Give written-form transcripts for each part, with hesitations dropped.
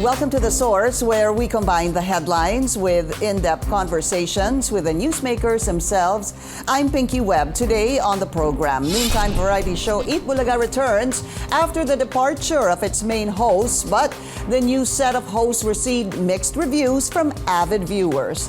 Welcome to The Source, where we combine the headlines with in-depth conversations with the newsmakers themselves. I'm Pinky Webb. Today on the program, noontime variety show Eat Bulaga returns after the departure of its main host, but the new set of hosts received mixed reviews from avid viewers.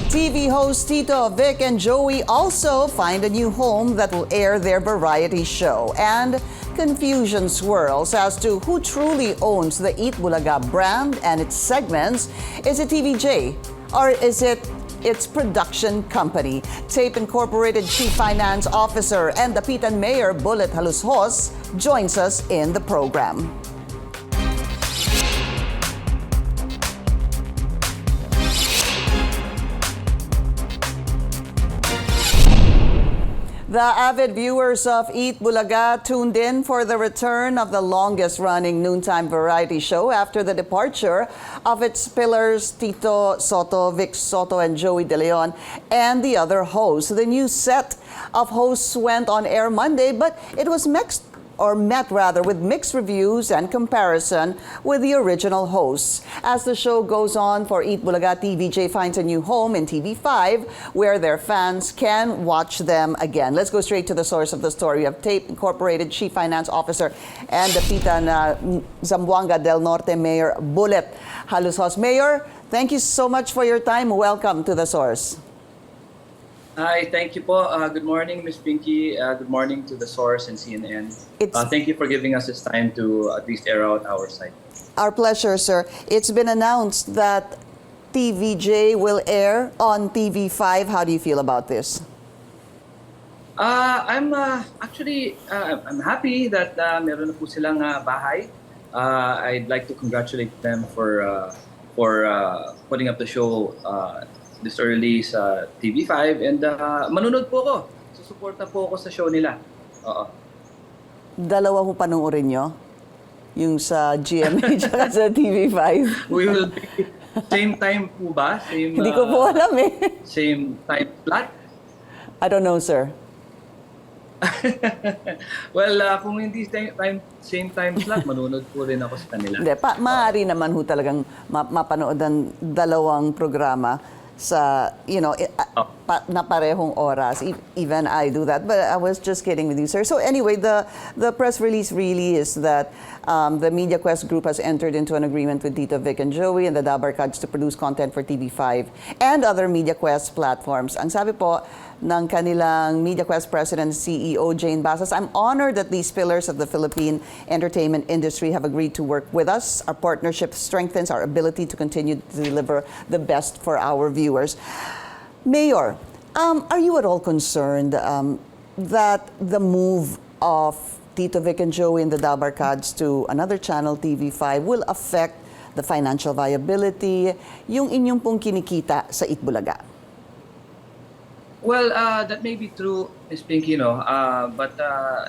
TV hosts Tito, Vic, and Joey also find a new home that will air their variety show. And confusion swirls as to who truly owns the Eat Bulaga brand and its segments. Is it TVJ or is it its production company? Tape Incorporated Chief Finance Officer and Dapitan Mayor Jalosjos joins us in the program. The avid viewers of Eat Bulaga tuned in for the return of the longest-running noontime variety show after the departure of its pillars Tito Soto, Vic Soto, and Joey De Leon, and the other hosts. The new set of hosts went on air Monday, but it was met with mixed reviews and comparison with the original hosts. As the show goes on for Eat Bulaga, TVJ finds a new home in TV5 where their fans can watch them again. Let's go straight to the source of the story. We have Tape Incorporated Chief Finance Officer and Dapitan Zamboanga del Norte Mayor Jalosjos. Mayor, thank you so much for your time. Welcome to the source. Hi, thank you po. Good morning, Ms. Pinky. Good morning to The Source and CNN. Thank you for giving us this time to at least air out our site. Our pleasure, sir. It's been announced that TVJ will air on TV5. How do you feel about this? I'm I'm happy that meron na po silang bahay. I'd like to congratulate them for putting up the show this early sa TV5 and manunod po ako. Susuporta po ako sa show nila. Oo. Dalawa ho panoorin nyo? Yung sa GMA at sa TV5? We will be same time po ba? Same, Hindi ko po alam eh. Same time slot? I don't know, sir. Well, kung hindi same time slot, manunod po rin ako sa kanila. Hindi, maaari naman ho talagang mapanood ang dalawang programa sa, na parehong oras. Even I do that. But I was just kidding with you, sir. So anyway, the press release really is that the MediaQuest Group has entered into an agreement with Tito, Vic, and Joey and the Dabarkads to produce content for TV5 and other MediaQuest platforms. Ang sabi po ng kanilang MediaQuest President and CEO Jane Basas, I'm honored that these pillars of the Philippine entertainment industry have agreed to work with us. Our partnership strengthens our ability to continue to deliver the best for our viewers. Mayor, are you at all concerned that the move of Tito, Vic, and Joey and the Dabarkads to another channel, TV5, will affect the financial viability, yung inyong pong kinikita sa Eat Bulaga? Well, that may be true, Ms. Pinky, but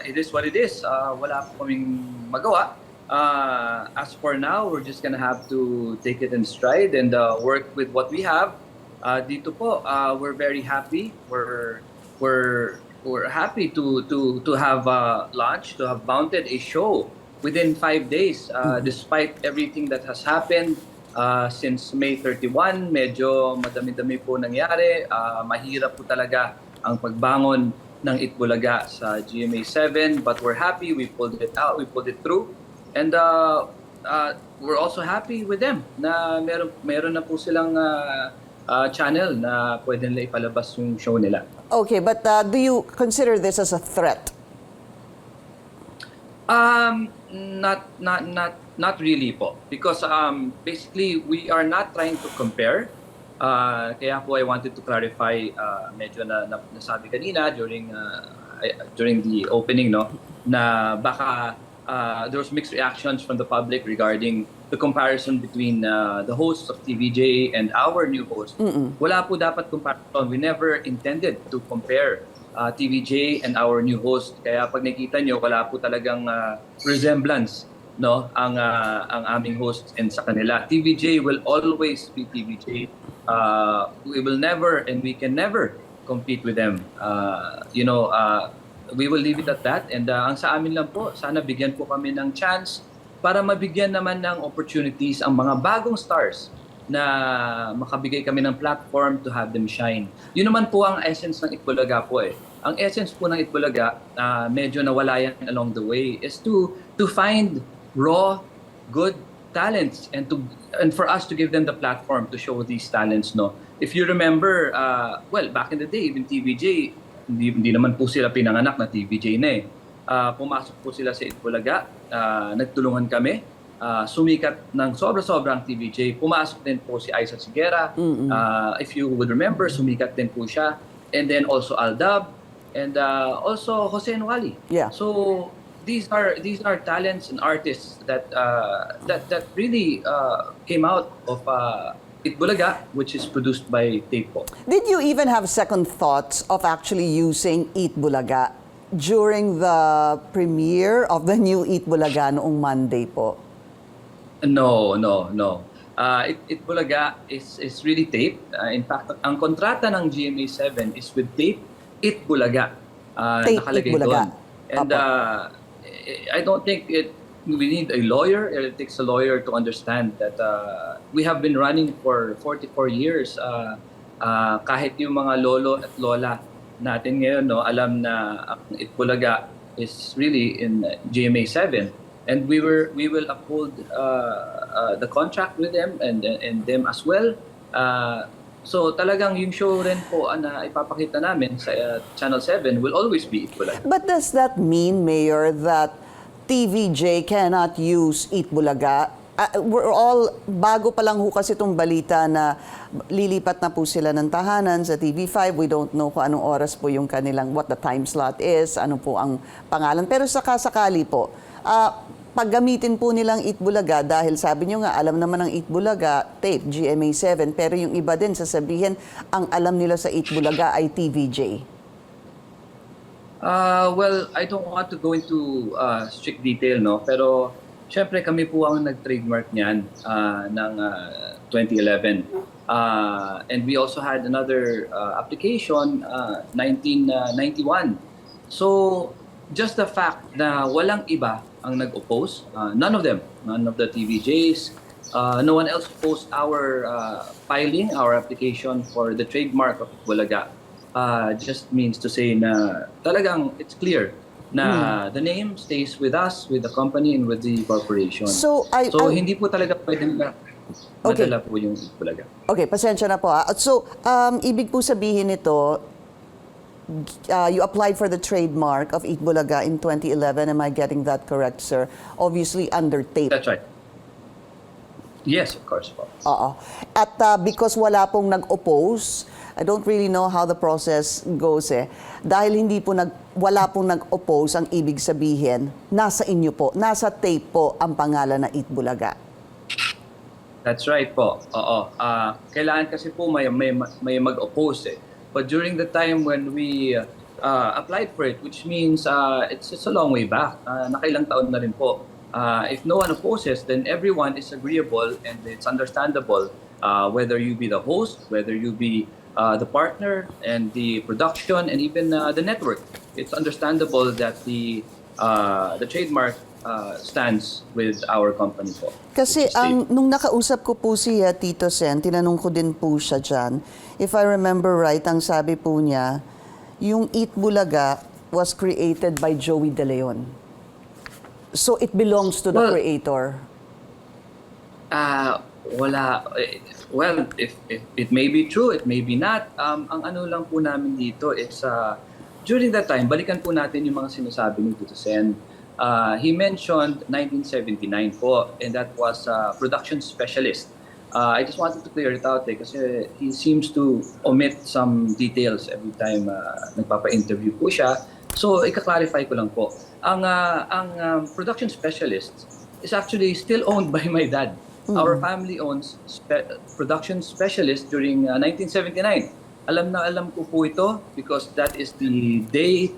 it is what it is. Wala po kaming magawa. As for now, we're just gonna have to take it in stride and work with what we have. Dito po, we're very happy. We're happy to have launched, to have mounted a show within 5 days, despite everything that has happened. Since May 31, medyo madami-dami po nangyari. Mahirap po talaga ang pagbangon ng Eat Bulaga sa GMA 7, but we're happy we pulled it out, we pulled it through. And we're also happy with them na meron na po silang channel na pwede nila ipalabas yung show nila. Okay, but do you consider this as a threat? Not really po. Because basically, we are not trying to compare. Kaya po I wanted to clarify, medyo nasabi kanina during the opening, na baka there was mixed reactions from the public regarding the comparison between the hosts of TVJ and our new host. Wala po dapat comparison. We never intended to compare TVJ and our new host. Kaya pag nakita nyo, wala po talagang resemblance ang aming host and sa kanila. TVJ will always be TVJ. We will never and we can never compete with them. We will leave it at that. And ang sa amin lang po, sana bigyan po kami ng chance para mabigyan naman ng opportunities ang mga bagong stars na makabigay kami ng platform to have them shine. Yun naman po ang essence ng Eat Bulaga po eh. Ang essence po ng Eat Bulaga, medyo nawala yan along the way, is to find raw, good talents and for us to give them the platform to show these talents, no. If you remember, well, back in the day, even TVJ, hindi naman po sila pinanganak na TVJ na eh. Pumasok po sila sa Eat Bulaga, nagtulungan kami, sumikat ng sobra-sobrang TVJ. Pumasok din po si Aiza Sigera, if you would remember, sumikat din po siya. And then also Aldab, and also Jose Nwali. Yeah. So these are talents and artists that really came out of Eat Bulaga, which is produced by Tito. Did you even have second thoughts of actually using Eat Bulaga during the premiere of the new Eat Bulaga noong Monday po? No. Eat Bulaga is really tape. In fact, ang kontrata ng GMA7 is with tape Eat Bulaga. Tape Nakalagay Eat Bulaga. doon. And I don't think we need a lawyer. It takes a lawyer to understand that we have been running for 44 years. Kahit yung mga lolo at lola natin ngayon, no, alam na ang Eat Bulaga is really in GMA7, and we will uphold the contract with them and them as well. So talagang yung show rin po na ipapakita namin sa Channel 7 will always be Eat Bulaga. But does that mean, Mayor, that TVJ cannot use Eat Bulaga? We're all, bago pa lang ho kasi itong balita na lilipat na po sila ng tahanan sa TV5. We don't know kung anong oras po yung kanilang, what the time slot is, ano po ang pangalan. Pero sakasakali po, paggamitin po nilang Eat Bulaga, dahil sabi nyo nga, alam naman ng Eat Bulaga, tape, GMA7, pero yung iba din sasabihin, ang alam nila sa Eat Bulaga ay TVJ. Well, I don't want to go into strict detail, no? Pero syempre kami po ang nag-trademark niyan ng 2011. And we also had another application 1991. So just the fact na walang iba ang nag-oppose, none of the TVJs, no one else opposed our filing, our application for the trademark of Bulaga. Just means to say na talagang it's clear na the name stays with us, with the company, and with the corporation. So hindi po talaga pwedeng madala po yung Eat Bulaga. Okay, pasensya na po. So, ibig po sabihin nito, you applied for the trademark of Eat Bulaga in 2011. Am I getting that correct, sir? Obviously under tape. That's right. Yes, of course po. Oo. At because wala pong nag-oppose, I don't really know how the process goes eh. Dahil wala pong nag-oppose, ang ibig sabihin, nasa inyo po, nasa tape po ang pangalan na Eat Bulaga. That's right po. Oo. Kailangan kasi po may mag-oppose eh. But during the time when we applied for it, which means it's a long way back, nakailang taon na rin po. If no one opposes, then everyone is agreeable and it's understandable, whether you be the host, whether you be the partner and the production and even the network. It's understandable that the trademark stands with our company po. Kasi nung nakausap ko po si Tito Sen, tinanong ko din po siya dyan. If I remember right, ang sabi po niya, yung Eat Bulaga was created by Joey De Leon. So it belongs to the creator. Wala. Well, if it may be true, it may be not. Ang ano lang po namin dito is during that time, balikan po natin yung mga sinasabi ni Tito Sen. He mentioned 1979 po, and that was production specialist. I just wanted to clear it out kasi he seems to omit some details every time nagpapa-interview po siya. So, ika-clarify ko lang po. Ang production specialist is actually still owned by my dad. Our family owns production specialist during 1979. Alam na alam ko po ito because that is the day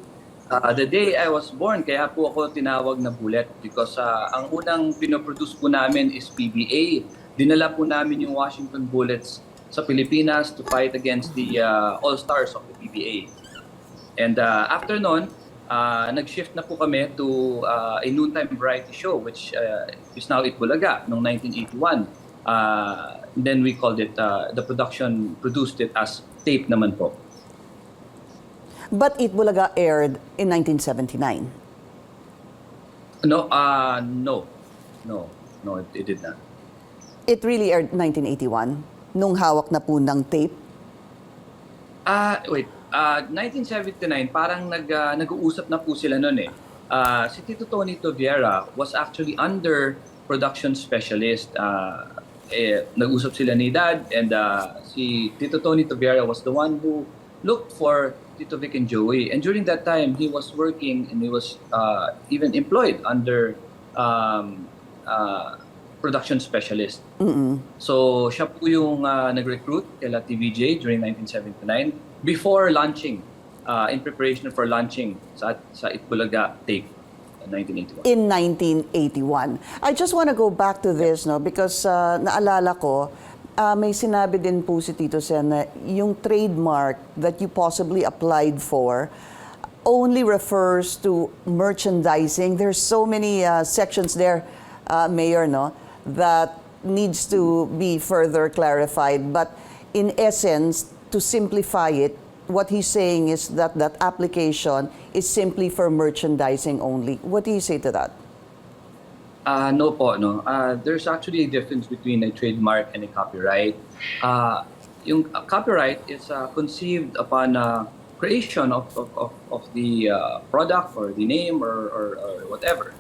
I was born. Kaya po ako tinawag na Bullet because ang unang pinoproduce po namin is PBA. Dinala po namin yung Washington Bullets sa Pilipinas to fight against the All-Stars of the PBA. And after nun, nag-shift na po kami to a noontime variety show, which is now Eat Bulaga, noong 1981. Then we called it, the production produced it as tape naman po. But Eat Bulaga aired in 1979. No, it did not. It really aired 1981, nung hawak na po ng tape. Wait, 1979, parang nag-uusap na po sila noon eh. Si Tito Viera was actually under production specialist. Nag-usap sila ni Dad, and si Tito Viera was the one who looked for Tito Vic and Joey. And during that time, he was working and he was even employed under production specialist. So siya po yung nag-recruit kila TVJ during 1979 before launching, in preparation for launching sa Eat Bulaga tape in 1981. In 1981. I just want to go back to this, no, because naalala ko, may sinabi din po si Tito Sen na yung trademark that you possibly applied for only refers to merchandising. There's so many sections there, Mayor, no, that needs to be further clarified. But in essence, to simplify it, what he's saying is that that application is simply for merchandising only. What do you say to that? No po, no. There's actually a difference between a trademark and a copyright. Yung copyright is conceived upon creation of the product or the name or whatever.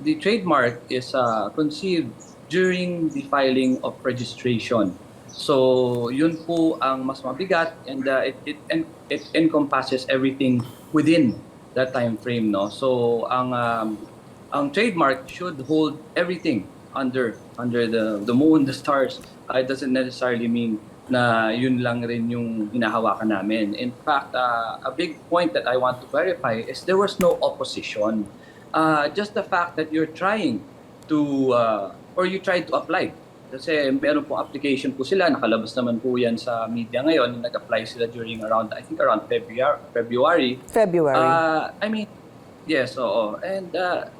The trademark is conceived during the filing of registration. So yun po ang mas mabigat, and it encompasses everything within that time frame, no. So ang trademark should hold everything under the moon, the stars. It doesn't necessarily mean na yun lang rin yung hinahawakan namin. In fact, a big point that I want to clarify is there was no opposition. Just the fact that you're trying to or you tried to apply. Kasi meron po application po sila, nakalabas naman po yan sa media ngayon. Nag-apply sila during around February. I mean, yes, oo. And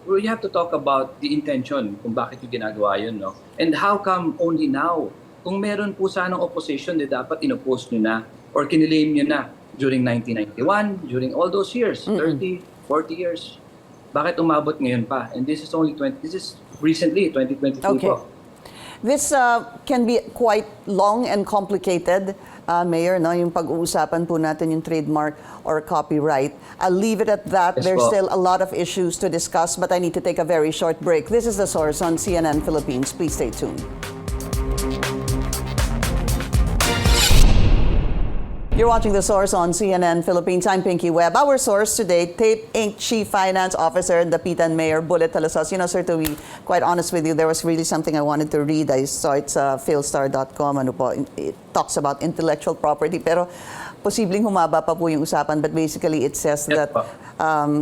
we have to talk about the intention kung bakit yung ginagawa yun, no? And how come only now? Kung meron po sanang opposition, dapat inoppose nyo na or kinilame nyo na during 1991, during all those years, 30, 40 years. Bakit umabot ngayon pa? And this is recently, 2023 okay. po. This can be quite long and complicated, Mayor, no? Yung pag-uusapan po natin yung trademark or copyright. I'll leave it at that. Yes, There's po. still a lot of issues to discuss, but I need to take a very short break. This is The Source on CNN Philippines. Please stay tuned. You're watching The Source on CNN Philippines. I'm Pinky Webb. Our source today, Tape Inc. Chief Finance Officer, Dapitan Mayor Bullet Jalosjos. You know, sir, to be quite honest with you, there was really something I wanted to read. I saw it's philstar.com. Ano po, it talks about intellectual property. Pero posibleng humaba pa po yung usapan. But basically, it says Yes, that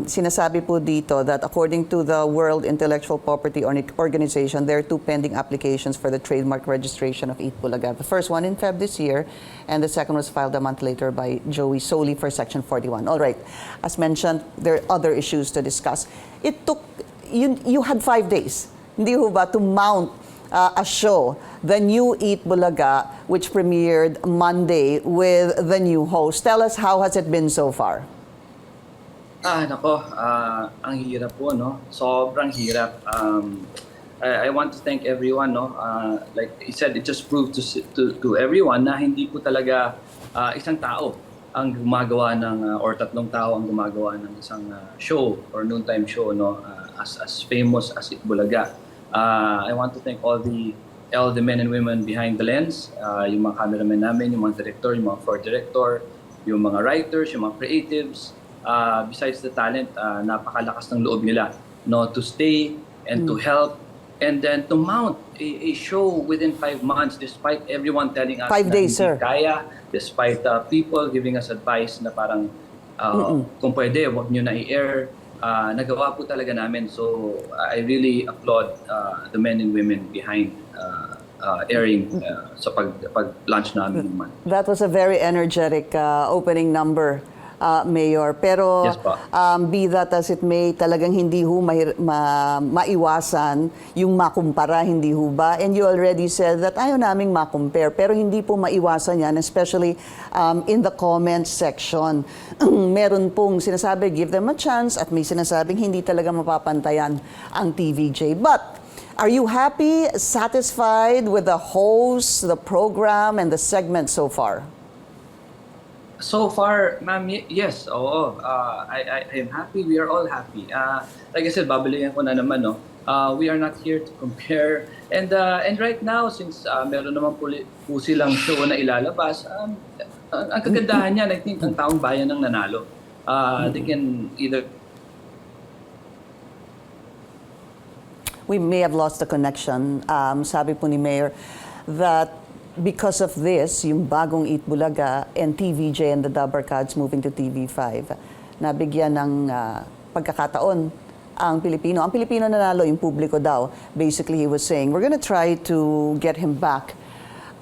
sinasabi po dito that according to the World Intellectual Property Organization, there are 2 pending applications for the trademark registration of Eat Bulaga. The first one in Feb this year, and the second was filed a month later by Joey solely for Section 41. All right. As mentioned, there are other issues to discuss. It took, you had 5 days, hindi ho ba, to mount a show, the new Eat Bulaga, which premiered Monday with the new host. Tell us, how has it been so far? Nako, ang hirap po, no? Sobrang hirap. I want to thank everyone, no? Like he said, it just proved to everyone na hindi po talaga isang tao ang gumagawa ng or 3 tao ang gumagawa ng isang show or noontime show, no? As famous as Eat Bulaga. I want to thank all the men and women behind the lens, yung mga cameramen namin, yung mga director, yung mga floor director, yung mga writers, yung mga creatives. Besides the talent, napakalakas ng loob nila, no, to stay and to help and then to mount a show within 5 months despite everyone telling us 5 days, na hindi sir. kaya, despite people giving us advice na parang kung pwede, wag nyo na i-air. Nagawa po talaga namin. So I really applaud the men and women behind airing sa pag-launch namin ng month. That was a very energetic opening number, Mayor. Pero Yes po. be that as it may, talagang hindi ho maiwasan yung makumpara, hindi ho ba? And you already said that ayaw naming makumpare, pero hindi po maiwasan yan, especially in the comment section. Meron pong sinasabi, give them a chance, at may sinasabing hindi talaga mapapantayan ang TVJ. But are you happy, satisfied with the host, the program, and the segment so far? So far, ma'am, yes, oo. I am happy. We are all happy. Like I said, babalikan ko na naman, no? We are not here to compare. And right now, since meron naman po silang show na ilalabas, ang kagandahan niyan, I think, ang taong bayan ang nanalo. They can either... We may have lost the connection. Sabi po ni Mayor that because of this, yung bagong Eat Bulaga and TVJ and the Dabarkads moving to TV5, nabigyan ng pagkakataon ang Pilipino. Ang Pilipino nanalo, yung publiko daw. Basically, he was saying, we're gonna try to get him back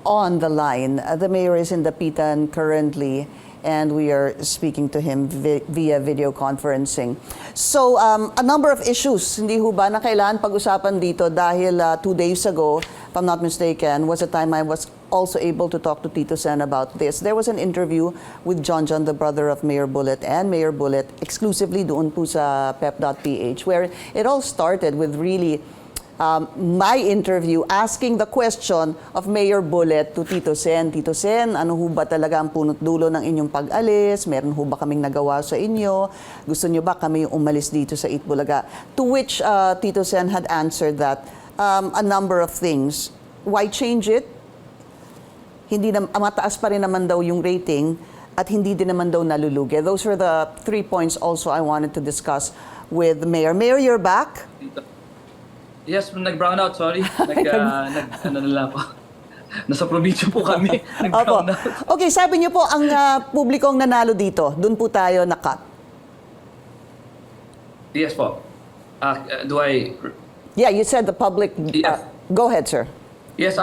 on the line. The Mayor is in Dapitan currently, and we are speaking to him via video conferencing. So, a number of issues, hindi ho ba, na kailangan pag-usapan dito dahil 2 days ago, if I'm not mistaken, was a time I was also able to talk to Tito Sen about this. There was an interview with John, the brother of Mayor Bullet, and Mayor Bullet, exclusively doon po sa pep.ph, where it all started with really my interview asking the question of Mayor Bullet to Tito Sen. Tito Sen, ano ho ba talaga ang punot dulo ng inyong pag-alis? Meron ho ba kaming nagawa sa inyo? Gusto nyo ba kami umalis dito sa Eat Bulaga? To which Tito Sen had answered that a number of things. Why change it? Hindi na, mataas pa rin naman daw yung rating at hindi din naman daw nalulugi. Those were the 3 points also I wanted to discuss with the Mayor. Mayor, you're back? Yes, nag-brown out, sorry. Ano na lang po. Nasa probinsya po kami. Nag-brown out. Okay, sabi niyo po, ang publikong nanalo dito, doon po tayo na-cut. Yes po. Do I... Yeah, you said the public... Yes. Go ahead, sir. Yes,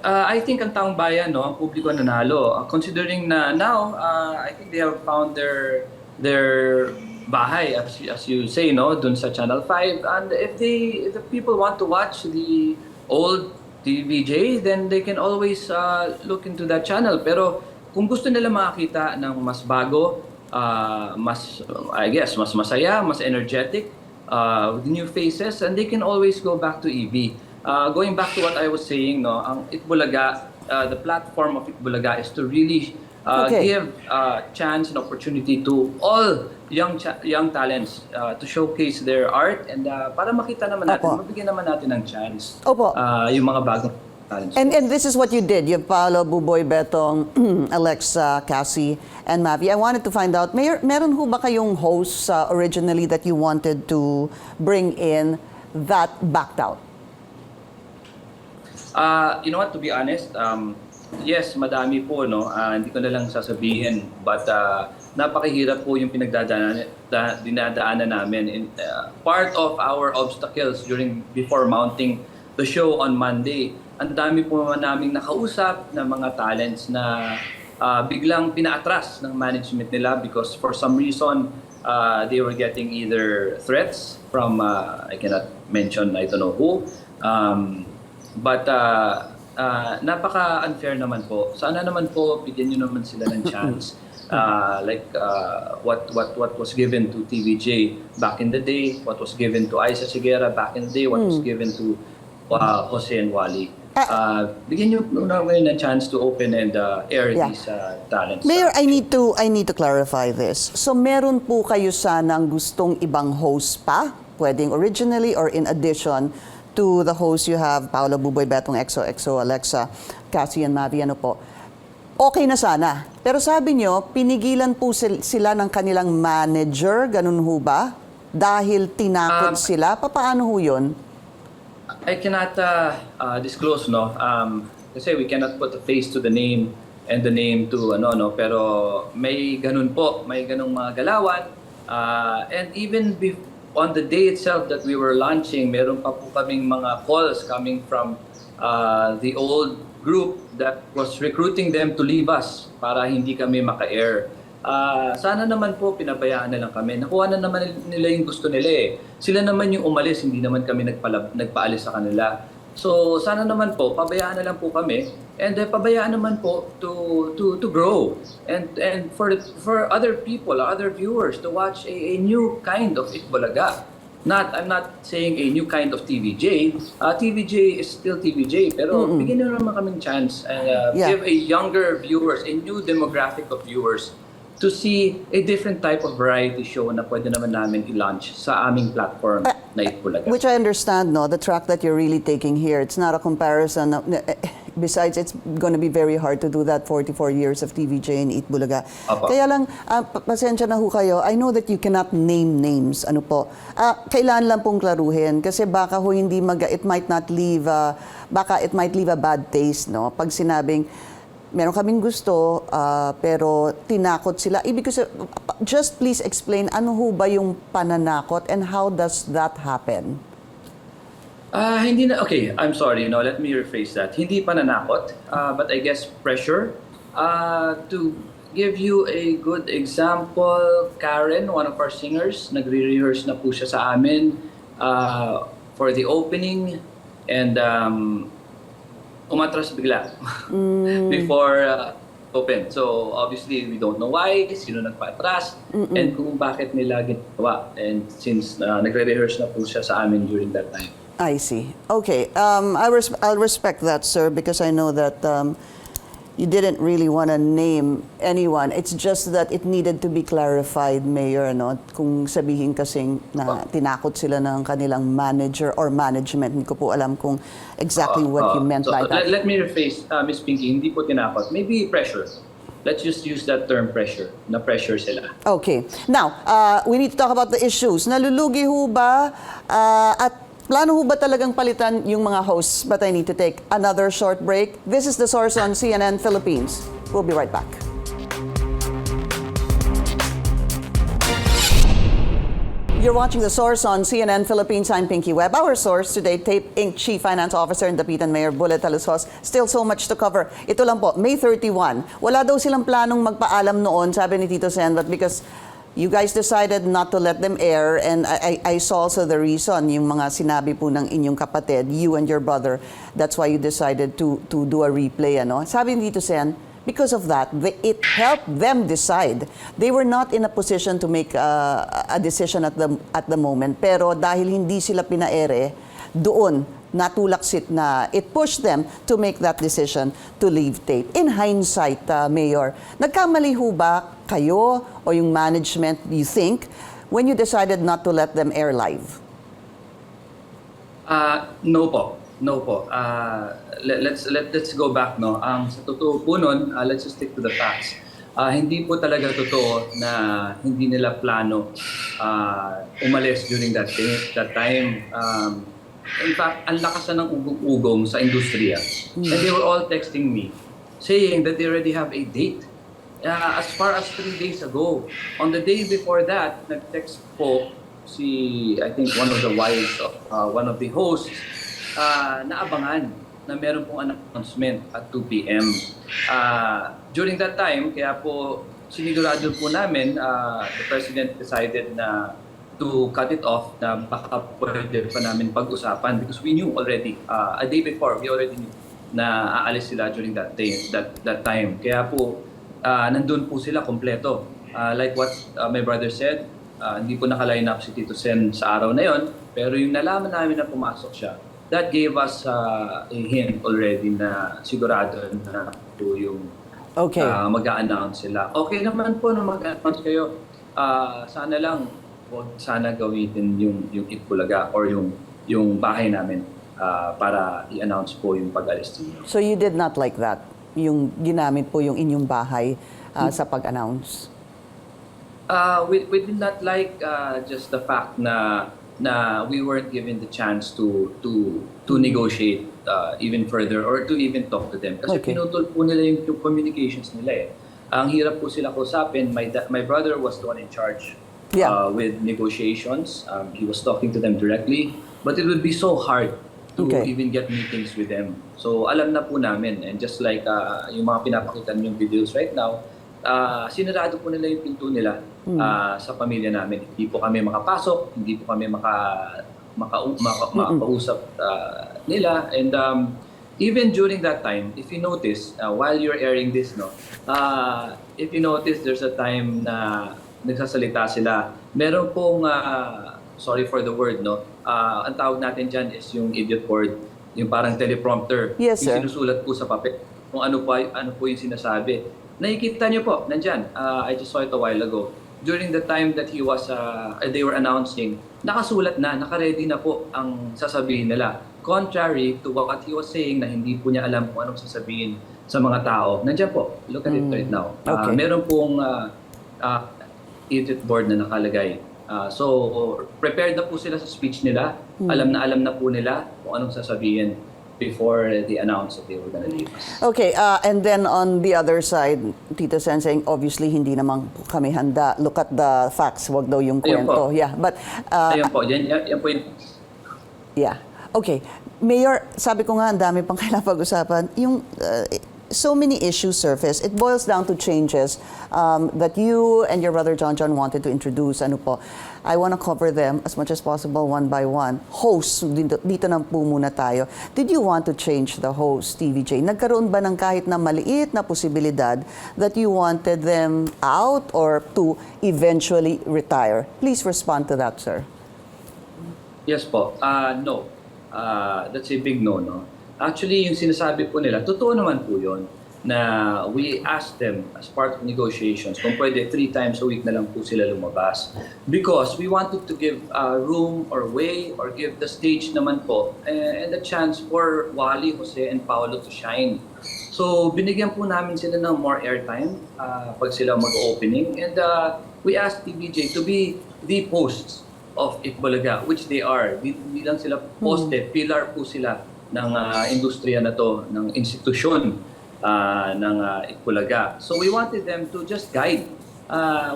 I think ang taong bayan, no, ang publiko nanalo. Considering na now, I think they have found their bahay, as you say, no, dun sa Channel 5. And if the people want to watch the old TVJ, then they can always look into that channel. Pero kung gusto nila makakita ng mas bago, mas masaya, mas energetic, with new faces, and they can always go back to EB. Going back to what I was saying, no, ang Eat Bulaga, the platform of Eat Bulaga is to really give chance and opportunity to all young talents to showcase their art, and para makita naman natin, mabigyan naman natin ng chance yung mga bagong talents. And this is what you did. You have Paolo, Buboy, Betong, Alexa, Cassie, and Mavi. I wanted to find out, Mayor, meron ho ba kayong hosts originally that you wanted to bring in that backed out? You know what, to be honest, yes, madami po, no. Hindi ko na lang sasabihin, but napakahirap po yung dinadaanan namin. In, part of our obstacles before mounting the show on Monday, ang dami po naming nakausap na mga talents na biglang pinaatras ng management nila because for some reason they were getting either threats from I cannot mention, I don't know who. But napaka-unfair naman po. Sana naman po bigyan nyo naman sila ng chance. What was given to TVJ back in the day, what was given to Isa Sigera back in the day, what was given to Jose and Wally. Bigyan nyo naman ng chance to open and air these talents. Mayor, I need to clarify this. So meron po kayo sanang gustong ibang host pa? Pwedeng originally or in addition to the host you have, Paolo, Buboy, Betong, XOXO, Alexa, Cassie, and Mavi, ano po. Okay na sana. Pero sabi nyo, pinigilan po sila ng kanilang manager, ganun ho ba? Dahil tinakot sila? Paano ho yun? I cannot disclose, no? Kasi we cannot put a face to the name and the name to pero may ganun po, may ganung mga galawan. And even on the day itself that we were launching, meron pa po kaming mga calls coming from the old group that was recruiting them to leave us para hindi kami maka-air. Sana naman po pinabayaan na lang kami. Nakuha na naman nila yung gusto nila eh. Sila naman yung umalis, hindi naman kami nagpaalis sa kanila. So sana naman po pabayaan na lang po kami, and pabayaan naman po to grow, and for other people, other viewers to watch a new kind of Eat Bulaga. I'm not saying a new kind of TVJ. TVJ is still TVJ, pero bigyan nyo naman kaming chance and give a younger viewers, a new demographic of viewers to see a different type of variety show na pwede naman namin i-launch sa aming platform na Eat Bulaga. Which I understand, no? The track that you're really taking here, it's not a comparison. Besides, it's going to be very hard to do that 44 years of TVJ in Eat Bulaga. Opo. Kaya lang, pasensya na ho kayo. I know that you cannot name names. Ano po? Kailangan lang pong klaruhin kasi baka ho hindi it might not leave, baka it might leave a bad taste, no? Pag sinabing, meron kaming gusto, pero tinakot sila. Ibig sabihin, just please explain, ano ho ba yung pananakot and how does that happen? Hindi na, okay, I'm sorry, let me rephrase that. Hindi pananakot, but I guess pressure. To give you a good example, Karen, one of our singers, nagre-rehearse na po siya sa amin for the opening, and umatras bigla before open. So obviously we don't know why, sino nagpa-atras, and kung bakit nila ginawa. And since nagre-rehearse na po siya sa amin during that time. I see. Okay. I'll respect that, sir, because I know that you didn't really want to name anyone. It's just that it needed to be clarified, Mayor, no? Kung sabihin kasing na tinakot sila ng kanilang manager or management. Hindi ko po alam kung exactly what you meant by that. Let me rephrase, Ms. Pinky, hindi po tinakot. Maybe pressure. Let's just use that term, pressure. Na-pressure sila. Okay. Now, we need to talk about the issues. Nalulugi ho ba at plano ho ba talagang palitan yung mga hosts? But I need to take another short break. This is The Source on CNN Philippines. We'll be right back. You're watching The Source on CNN Philippines. I'm Pinky Webb. Our source today, Tape Inc. Chief Finance Officer and Dapitan Mayor Bullet Jalosjos. Still so much to cover. Ito lang po, May 31. Wala daw silang planong magpaalam noon, sabi ni Tito Sen, but because you guys decided not to let them air, and I saw also the reason, yung mga sinabi po ng inyong kapatid, you and your brother, that's why you decided to do a replay, ano? Sabi ni Tito Sen, because of that, it helped them decide. They were not in a position to make a decision at the moment, pero dahil hindi sila pinaere, doon natulaksit na it pushed them to make that decision to leave tape. In hindsight, Mayor, nagkamali ho ba kayo o yung management, you think, when you decided not to let them air live? No po. No po. Let's go back, no. Sa totoo po nun, let's just stick to the facts. Hindi po talaga totoo na hindi nila plano umalis during that time. In fact, ang lakas na ng ugong-ugong sa industriya. And they were all texting me saying that they already have a date. As far as 3 days ago. On the day before that, nag-text po I think one of the wives of one of the hosts, naabangan na meron pong announcement at 2 p.m. During that time, kaya po sinigurado po namin, the President decided na to cut it off, na baka pwede pa namin pag-usapan because we knew already, a day before, we already knew na aalis sila during that day, that time. Kaya po, nandun po sila kompleto. Like what my brother said, hindi po naka-line up si Tito Sen sa araw na yon, pero yung nalaman namin na pumasok siya, that gave us a hint already na sigurado na po yung mag-a-announce sila. Okay naman po na mag-announce kayo. Sana lang, huwag sana gamitin yung Eat Bulaga or yung bahay namin para i-announce po yung pag-alis niyo. So you did not like that? Yung ginamit po yung inyong bahay sa pag-announce? We did not like just the fact na we weren't given the chance to negotiate even further or to even talk to them. Kasi pinutol po nila yung communications nila eh. Ang hirap po sila kausapin. My brother was the one in charge with negotiations. He was talking to them directly. But it would be so hard to even get meetings with them. So alam na po namin. And just like yung mga pinapakita niyong videos right now, sinarado po nila yung pinto nila sa pamilya namin. Hindi po kami makapasok, hindi po kami makausap nila. And even during that time, if you notice, while you're airing this, no, if you notice, there's a time na nagsasalita sila. Meron pong, sorry for the word, no, ang tawag natin dyan is yung idiot board, yung parang teleprompter. Yes, sir. Yung sinusulat po sa papel kung ano po yung sinasabi. Nakikita niyo po, nandyan. I just saw it a while ago. During the time that he was, they were announcing, nakasulat na, nakaready na po ang sasabihin nila. Contrary to what he was saying na hindi po niya alam kung anong sasabihin sa mga tao. Nandyan po, look at it right now. Okay. Meron pong edit board na nakalagay. So, prepared na po sila sa speech nila. Alam na po nila kung anong sasabihin before they announced that they were gonna leave us. Okay, and then on the other side, Tito Sen saying, obviously, hindi naman kami handa. Look at the facts, wag daw yung Ayun kwento. po. Yeah, but... Ayun po, yan po yung... Yeah. Okay. Mayor, sabi ko nga, ang dami pang kailangan pag-usapan. Yung so many issues surface. It boils down to changes that you and your brother John wanted to introduce. Ano po? I want to cover them as much as possible one by one. Hosts, dito na po muna tayo. Did you want to change the host, TVJ? Nagkaroon ba ng kahit na maliit na posibilidad that you wanted them out or to eventually retire? Please respond to that, sir. Yes po. No. That's a big no. Actually, yung sinasabi po nila, totoo naman po yun, na we asked them as part of negotiations kung pwede 3 times a week na lang po sila lumabas. Because we wanted to give room or way or give the stage naman po and a chance for Wally, Jose, and Paolo to shine. So, binigyan po namin sila ng more airtime pag sila mag-opening. And we asked TVJ to be the hosts of Eat Bulaga, which they are. Di lang sila poste, pillar po sila ng industriya na to, ng institusyon ng Eat Bulaga. So we wanted them to just guide.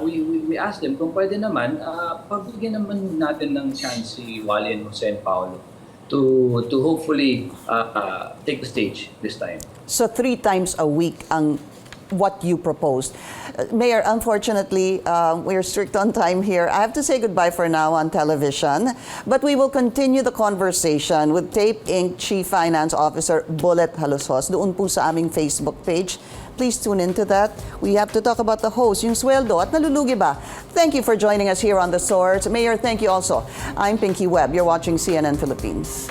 We asked them kung pwede naman, pagbigyan naman natin ng chance si Wally and Jose and Paolo to hopefully take the stage this time. So 3 times a week ang what you proposed. Mayor, unfortunately, we're strict on time here. I have to say goodbye for now on television, but we will continue the conversation with Tape Inc. Chief Finance Officer Bullet Jalosjos doon po sa aming Facebook page. Please tune into that. We have to talk about the host, yung sweldo at nalulugi ba. Thank you for joining us here on The Source. Mayor, thank you also. I'm Pinky Webb. You're watching CNN Philippines.